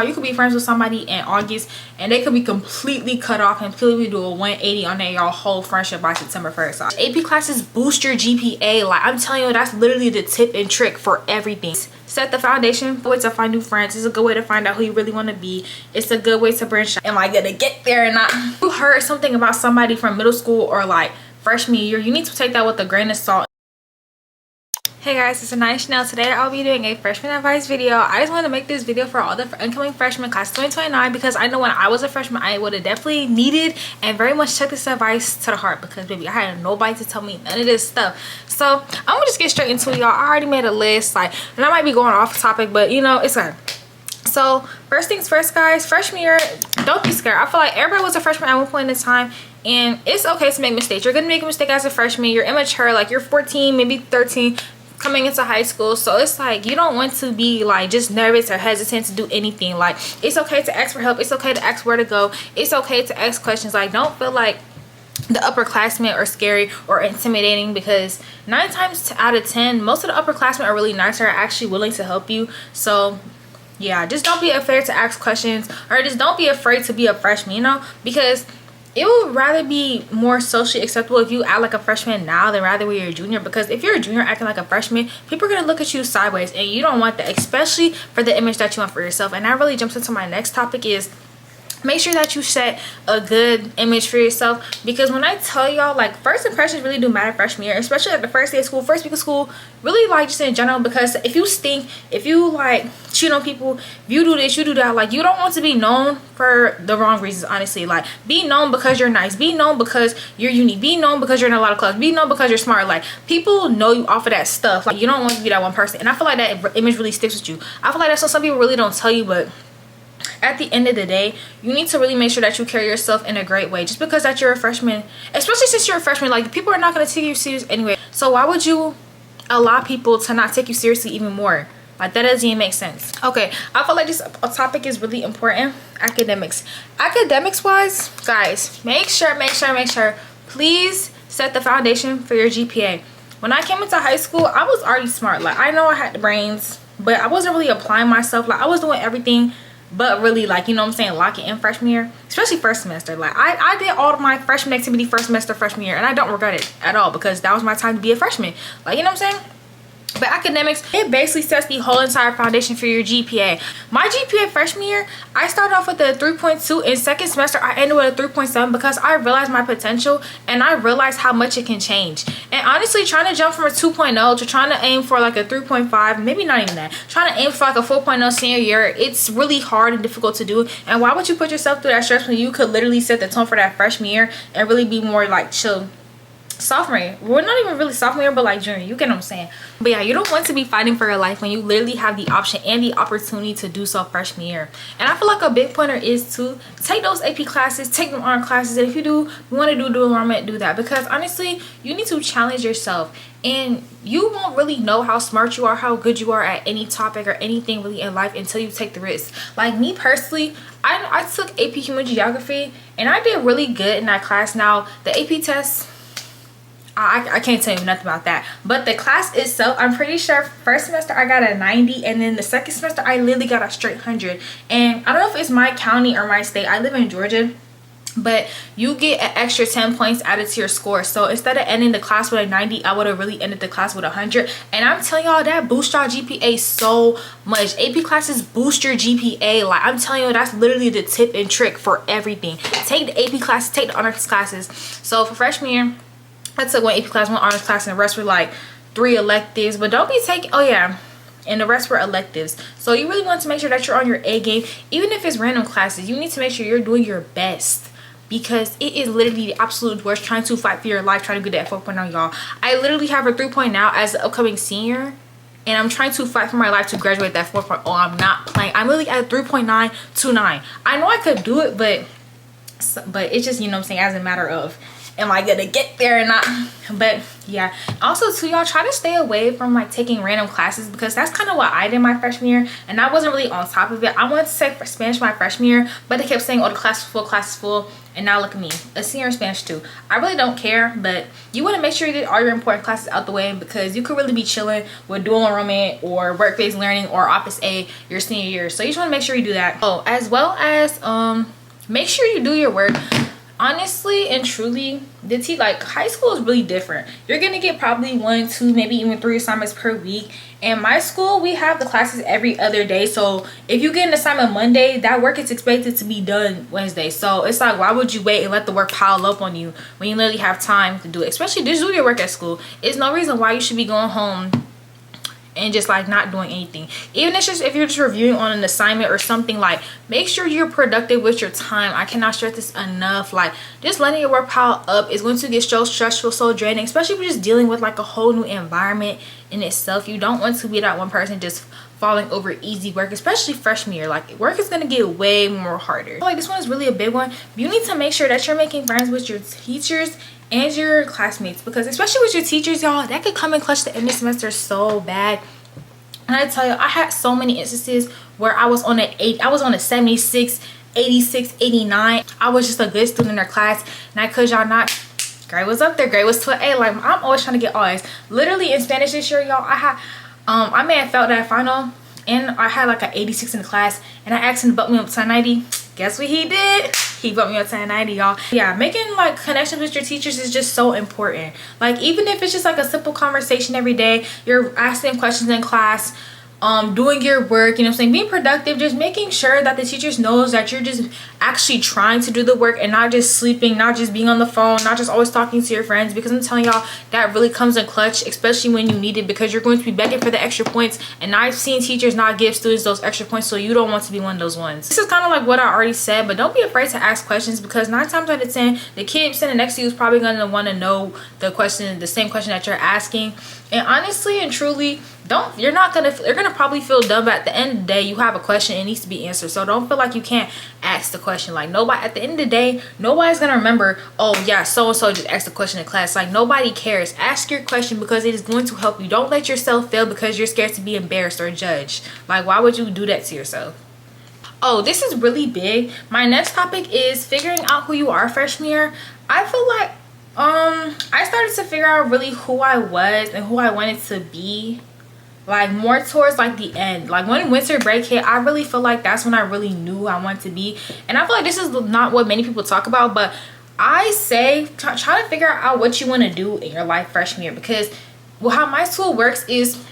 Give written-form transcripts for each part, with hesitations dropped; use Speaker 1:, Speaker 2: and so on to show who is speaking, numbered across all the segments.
Speaker 1: You could be friends with somebody in August and they could be completely cut off and completely do a 180 on their y'all whole friendship by September 1st. So AP classes boost your GPA. Like, I'm telling you, that's literally the tip and trick for everything. Set the foundation. It's a good way to find new friends. It's a good way to find out who you really want to be. It's a good way to branch out. Am I gonna get there or not? You heard something about somebody from middle school or like freshman year, you need to take that with a grain of salt. Hey guys, it's Anaya Chanel. Today I'll be doing a freshman advice video. I just wanted to make this video for all the incoming freshmen class 2029 because I know when I was a freshman I would have definitely needed and very much took this advice to the heart because baby, I had nobody to tell me none of this stuff. So I'm gonna just get straight into it, y'all. I already made a list, like, and I might be going off topic, but you know, it's fine. So first things first, guys, freshman year, don't be scared. I feel like everybody was a freshman at one point in time, and it's okay to make mistakes. You're gonna make a mistake as a freshman. You're immature, like you're 14, maybe 13, coming into high school. So it's like you don't want to be like just nervous or hesitant to do anything. Like, it's okay to ask for help. It's okay to ask where to go. It's okay to ask questions. Like, don't feel like the upperclassmen are scary or intimidating, because 9 times out of 10 most of the upperclassmen are really nice, are actually willing to help you. So yeah, just don't be afraid to ask questions, or just don't be afraid to be a freshman, you know, because it would rather be more socially acceptable if you act like a freshman now than rather when you're a junior. Because if you're a junior acting like a freshman, people are going to look at you sideways, and you don't want that, especially for the image that you want for yourself. And that really jumps into my next topic, is make sure that you set a good image for yourself. Because when I tell y'all, like, first impressions really do matter freshman year, especially like the first day of school, first week of school, really, like, just in general. Because if you stink, if you like cheat on people, if you do this, you do that, like, you don't want to be known for the wrong reasons. Honestly, like, be known because you're nice, be known because you're unique, be known because you're in a lot of clubs, be known because you're smart. Like, people know you off of that stuff. Like, you don't want to be that one person. And I feel like that image really sticks with you. I feel like that's what some people really don't tell you, but at the end of the day, you need to really make sure that you carry yourself in a great way. Just because that you're a freshman, especially since you're a freshman, like, people are not going to take you serious anyway. So why would you allow people to not take you seriously even more? Like, that doesn't even make sense. Okay, I feel like this topic is really important. Academics wise, guys, make sure please set the foundation for your GPA. When I came into high school, I was already smart. Like, I know I had the brains, but I wasn't really applying myself. Like, I was doing everything but really, like, you know what I'm saying, lock it in freshman year, especially first semester. Like, I did all of my freshman activity first semester, freshman year, and I don't regret it at all, because that was my time to be a freshman. Like, you know what I'm saying? But academics, it basically sets the whole entire foundation for your GPA. My GPA freshman year, I started off with a 3.2. In second semester, I ended with a 3.7 because I realized my potential and I realized how much it can change. And honestly, trying to jump from a 2.0 to trying to aim for like a 3.5, maybe not even that, trying to aim for like a 4.0 senior year, it's really hard and difficult to do. And why would you put yourself through that stress when you could literally set the tone for that freshman year and really be more like chill? Sophomore year, we're not even really sophomore year, but like junior, you get what I'm saying. But yeah, you don't want to be fighting for your life when you literally have the option and the opportunity to do so freshman year. And I feel like a big pointer is to take those AP classes, take them on classes, and if you want to do dual enrollment, do that. Because honestly, you need to challenge yourself, and you won't really know how smart you are, how good you are at any topic or anything really in life until you take the risk. Like me personally, I took AP Human Geography and I did really good in that class. Now the AP test, I can't tell you nothing about that, but the class itself, I'm pretty sure first semester I got a 90, and then the second semester I literally got a straight 100. And I don't know if it's my county or my state, I live in Georgia, but you get an extra 10 points added to your score. So instead of ending the class with a 90, I would have really ended the class with 100. And I'm telling y'all, that boosts y'all GPA so much. AP classes boost your GPA. Like, I'm telling you, that's literally the tip and trick for everything. Take the AP classes, take the honors classes. So for freshman year, I took one AP class, one honors class, and the rest were like 3 electives. But don't be taking, oh yeah, and the rest were electives. So you really want to make sure that you're on your A game. Even if it's random classes, you need to make sure you're doing your best, because it is literally the absolute worst trying to fight for your life, trying to get that 4.0, y'all. I literally have a 3.0 now as an upcoming senior, and I'm trying to fight for my life to graduate that 4.0. I'm not playing. I'm literally at 3.929. I know I could do it, but it's just, you know what I'm saying, as a matter of. am I gonna get there or not? But yeah, also too, y'all try to stay away from like taking random classes, because that's kind of what I did my freshman year, and I wasn't really on top of it. I wanted to take Spanish my freshman year, but they kept saying, oh, the class is full, and now look at me, a senior in Spanish too. I really don't care, but you want to make sure you get all your important classes out the way, because you could really be chilling with dual enrollment or work-based learning or Office A your senior year. So you just want to make sure you do that. Oh, as well as make sure you do your work. Honestly and truly, like high school is really different. You're gonna get probably 1, 2, maybe even 3 assignments per week. And my school, we have the classes every other day. So if you get an assignment Monday, that work is expected to be done Wednesday. So it's like, why would you wait and let the work pile up on you when you literally have time to do it? Especially just do your work at school. There's no reason why you should be going home and just like not doing anything. Even if you're just reviewing on an assignment or something, like make sure you're productive with your time. I cannot stress this enough. Like just letting your work pile up is going to get so stressful, so draining, especially if you're just dealing with like a whole new environment in itself. You don't want to be that one person just falling over easy work, especially freshman year. Like work is going to get way more harder. Like this one is really a big one. You need to make sure that you're making friends with your teachers and your classmates, because especially with your teachers, y'all, that could come and clutch the end of the semester so bad. And I tell you, I had so many instances where I was on a 76, 86, 89. I was just a good student in their class, and I could y'all not, grade was up there, grade was to an A. Like I'm always trying to get A's. Literally in Spanish this year, y'all, I may have failed that final, and I had like an 86 in the class, and I asked him to bump me up to a 90. Guess what he did? He bumped me up to a 90, y'all. Yeah, making like connections with your teachers is just so important. Like even if it's just like a simple conversation every day, you're asking questions in class, doing your work, you know what I'm saying, being productive, just making sure that the teachers knows that you're just actually trying to do the work and not just sleeping, not just being on the phone, not just always talking to your friends. Because I'm telling y'all, that really comes in clutch, especially when you need it, because you're going to be begging for the extra points. And I've seen teachers not give students those extra points, so you don't want to be one of those ones. This is kind of like what I already said, but don't be afraid to ask questions, because 9 times out of 10 the kid sitting next to you is probably going to want to know the same question that you're asking. And honestly and truly, they're gonna probably feel dumb, but at the end of the day, you have a question, it needs to be answered. So don't feel like you can't ask the question. Like nobody, at the end of the day, nobody's gonna remember, oh yeah, so and so just asked a question in class. Like nobody cares. Ask your question because it is going to help you. Don't let yourself fail because you're scared to be embarrassed or judged. Like why would you do that to yourself? Oh, this is really big. My next topic is figuring out who you are freshman year. I feel like I started to figure out really who I was and who I wanted to be, like more towards like the end. Like when winter break hit, I really feel like that's when I really knew who I wanted to be. And I feel like this is not what many people talk about, but I say try to figure out what you want to do in your life freshman year, because how my school works is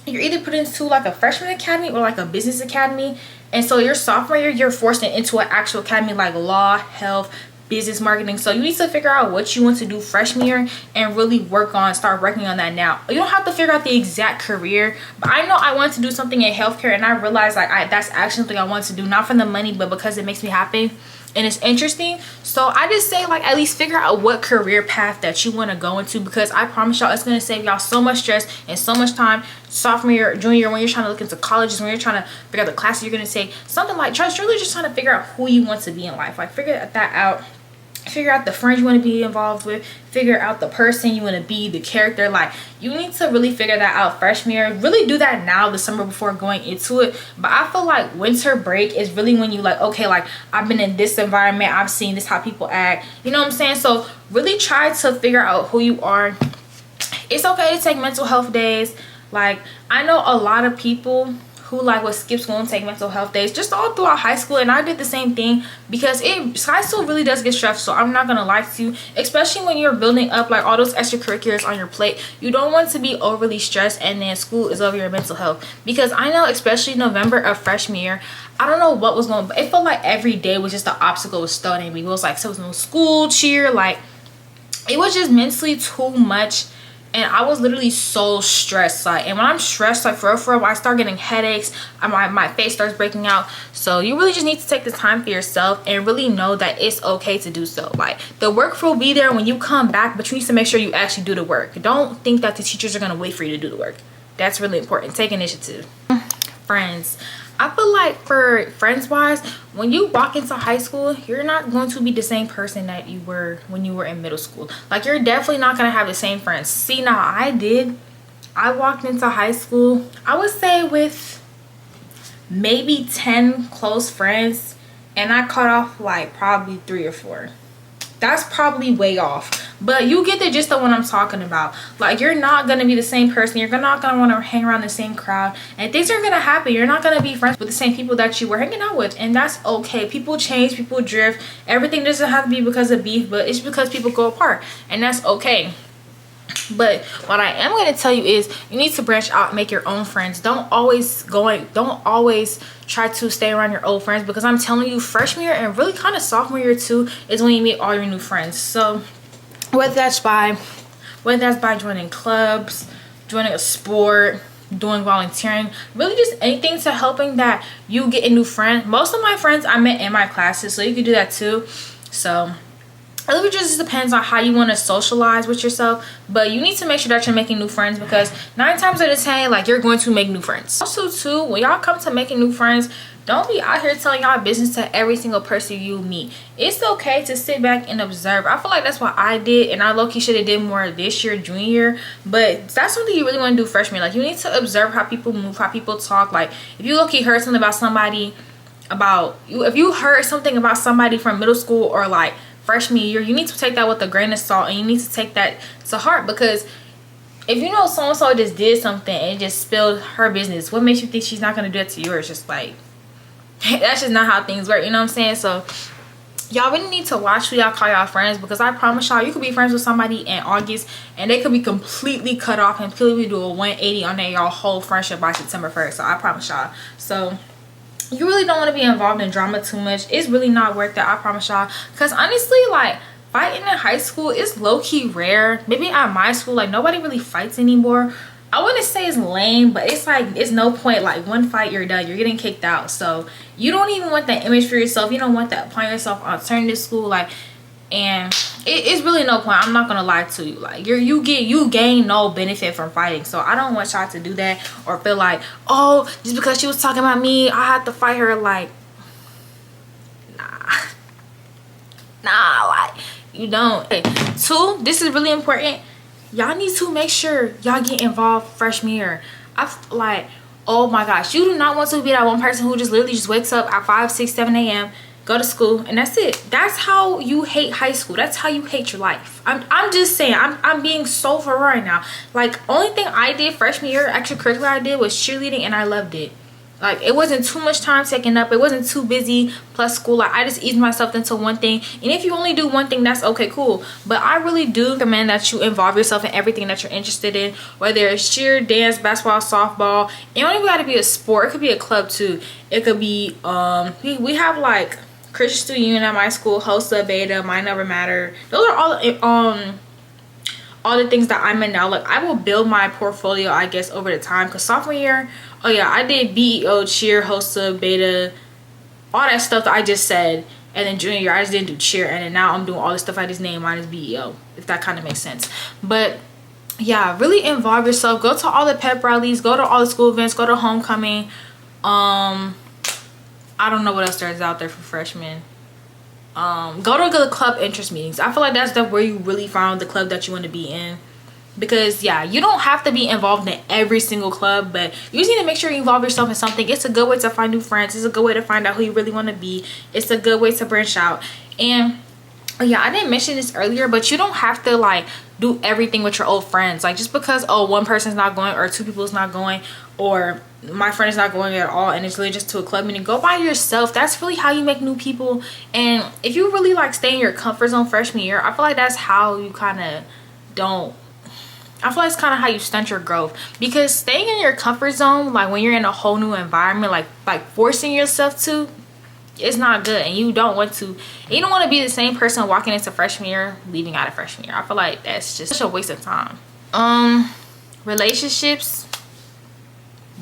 Speaker 1: you're either put into like a freshman academy or like a business academy. And so your sophomore year, you're forced into an actual academy like law, health, business, marketing. So you need to figure out what you want to do freshman year and really start working on that now. You don't have to figure out the exact career, but I know I want to do something in healthcare, and I realized like that's actually something I want to do, not for the money, but because it makes me happy and it's interesting. So I just say like at least figure out what career path that you want to go into, because I promise y'all it's going to save y'all so much stress and so much time sophomore year, junior year, when you're trying to look into colleges, when you're trying to figure out the classes you're going to take, something like really just trying to figure out who you want to be in life. Like figure that out. Figure out the friends you want to be involved with, figure out the person you want to be, the character. Like you need to really figure that out freshman year. Really do that now, the summer before going into it. But I feel like winter break is really when you like, okay, like I've been in this environment, I've seen this, how people act, you know what I'm saying? So really try to figure out who you are. It's okay to take mental health days. Like I know a lot of people who like would skip school and take mental health days just all throughout high school, and I did the same thing, because high school really does get stressful. I'm not gonna lie to you, especially when you're building up like all those extracurriculars on your plate. You don't want to be overly stressed and then school is over your mental health, because I know especially November of freshman year, I don't know what was going, but it felt like every day was just an obstacle was thrown at me. It was like so was no school, cheer, like it was just mentally too much. And I was literally so stressed. Like, and when I'm stressed, like for real, I start getting headaches. My face starts breaking out. So you really just need to take the time for yourself and really know that it's okay to do so. Like the work will be there when you come back, but you need to make sure you actually do the work. Don't think that the teachers are gonna wait for you to do the work. That's really important. Take initiative. Friends, I feel like for friends wise, when you walk into high school, you're not going to be the same person that you were when you were in middle school. Like, you're definitely not going to have the same friends. See, now I walked into high school, I would say, with maybe 10 close friends, and I cut off like probably 3 or 4. That's probably way off, but you get the gist of what I'm talking about. Like, you're not gonna be the same person. You're not gonna want to hang around the same crowd, and things are gonna happen. You're not gonna be friends with the same people that you were hanging out with, and that's okay. People change, people drift. Everything doesn't have to be because of beef, but it's because people go apart, and that's okay. But what I am going to tell you is you need to branch out, make your own friends. Don't always try to stay around your old friends, because I'm telling you, freshman year and really kind of sophomore year too is when you meet all your new friends. So whether that's by joining clubs, joining a sport, doing volunteering, really just anything to helping that you get a new friend. Most of my friends I met in my classes, so you can do that too. So it really just depends on how you want to socialize with yourself, but you need to make sure that you're making new friends, because 9 times out of 10, like, you're going to make new friends. Also too, when y'all come to making new friends, don't be out here telling y'all business to every single person you meet. It's okay to sit back and observe. I feel like that's what I did, and I low-key should have did more this year, junior year, but that's something you really want to do freshman. Like, you need to observe how people move, how people talk. Like, if you low-key heard something about somebody, if you heard something about somebody from middle school or like freshman year, you need to take that with a grain of salt, and you need to take that to heart, because if you know so-and-so just did something and just spilled her business, what makes you think she's not going to do it to yours? Just like, that's just not how things work, you know what I'm saying? So y'all really need to watch who y'all call y'all friends, because I promise y'all, you could be friends with somebody in August and they could be completely cut off and completely do a 180 on y'all whole friendship by September 1st. So I promise y'all. So you really don't want to be involved in drama too much. It's really not worth it, I promise y'all, because honestly, like, fighting in high school is low-key rare. Maybe at my school, like, nobody really fights anymore. I wouldn't say it's lame, but it's like, it's no point. Like, one fight, you're done, you're getting kicked out. So you don't even want that image for yourself. You don't want that upon yourself on alternative school. Like, and it's really no point. I'm not gonna lie to you. Like, you gain no benefit from fighting. So I don't want y'all to do that or feel like, oh, just because she was talking about me, I had to fight her. Like, nah, like, you don't. Okay. 2, this is really important. Y'all need to make sure y'all get involved freshman year. Like, oh my gosh, you do not want to be that one person who just literally just wakes up at 5, 6, 7 a.m. go to school, and that's it. That's how you hate high school. That's how you hate your life. I'm just saying, I'm being so for right now. Like, only thing I did freshman year, extracurricular I did, was cheerleading, and I loved it. Like, it wasn't too much time taken up, it wasn't too busy, plus school. Like, I just eased myself into one thing, and if you only do one thing, that's okay, cool. But I really do recommend that you involve yourself in everything that you're interested in, whether it's cheer, dance, basketball, softball. It don't even got to be a sport. It could be a club too. It could be we have like Christian Student Union at my school, HOSA, Beta, Mind Never Matter. Those are all the things that I'm in now. Like, I will build my portfolio, I guess, over the time, because sophomore year, oh yeah, I did BEO, cheer, HOSA, Beta, all that stuff that I just said. And then junior year, I just didn't do cheer, and then now I'm doing all the stuff I just named minus BEO, if that kind of makes sense. But yeah, really involve yourself. Go to all the pep rallies, go to all the school events, go to homecoming. I don't know what else there's out there for freshmen. Go to the club interest meetings. I feel like that's where you really find the club that you want to be in, because yeah, you don't have to be involved in every single club, but you just need to make sure you involve yourself in something. It's a good way to find new friends. It's a good way to find out who you really want to be. It's a good way to branch out. And yeah, I didn't mention this earlier, but you don't have to like do everything with your old friends. Like, just because, oh, one person's not going, or 2 people is not going, or my friend is not going at all, and it's really just to a club meeting, go by yourself. That's really how you make new people. And if you really like stay in your comfort zone freshman year, I feel like that's how you kind of don't, I feel like it's kind of how you stunt your growth, because staying in your comfort zone, like when you're in a whole new environment, like forcing yourself to, it's not good, and you don't want to. You don't want to be the same person walking into freshman year, leaving out of freshman year. I feel like that's just such a waste of time. Relationships.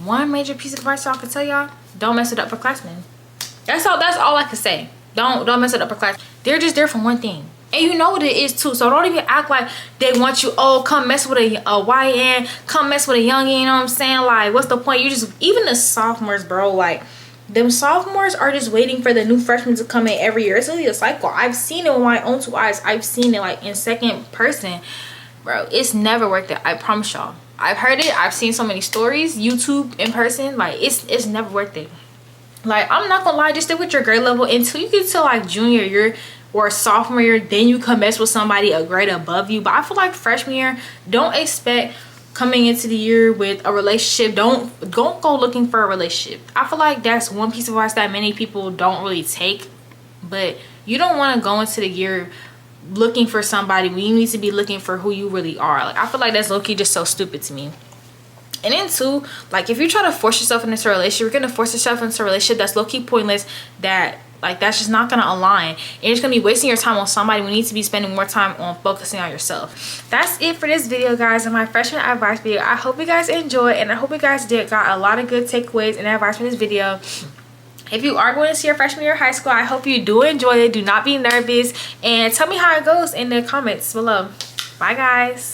Speaker 1: One major piece of advice y'all can tell y'all: don't mess it up for classmen. That's all I can say. Don't mess it up for class. They're just there for one thing, and you know what it is too. So don't even act like they want you, oh, come mess with a YN, come mess with a youngin, you know what I'm saying? Like, what's the point? You just, even the sophomores, bro, like, them sophomores are just waiting for the new freshmen to come in every year. It's really a cycle. I've seen it with my own 2 eyes. I've seen it like in second person. Bro, it's never worth it. I promise y'all. I've heard it. I've seen so many stories, YouTube, in person. Like, it's never worth it. Like, I'm not gonna lie, just stick with your grade level until you get to like junior year or sophomore year. Then you can mess with somebody a grade above you. But I feel like freshman year, don't expect coming into the year with a relationship. Don't go looking for a relationship. I feel like that's one piece of advice that many people don't really take. But you don't want to go into the year looking for somebody when you need to be looking for who you really are. Like, I feel like that's low-key just so stupid to me. And then too, like, if you try to force yourself into a relationship, you're gonna force yourself into a relationship that's low-key pointless, that like that's just not gonna align, and you're just gonna be wasting your time on somebody when you need to be spending more time on focusing on yourself. That's it for this video, guys, and my freshman advice video. I hope you guys enjoyed, and I hope you guys got a lot of good takeaways and advice from this video. If you are going to see your freshman year of high school, I hope you do enjoy it. Do not be nervous, and tell me how it goes in the comments below. Bye, guys.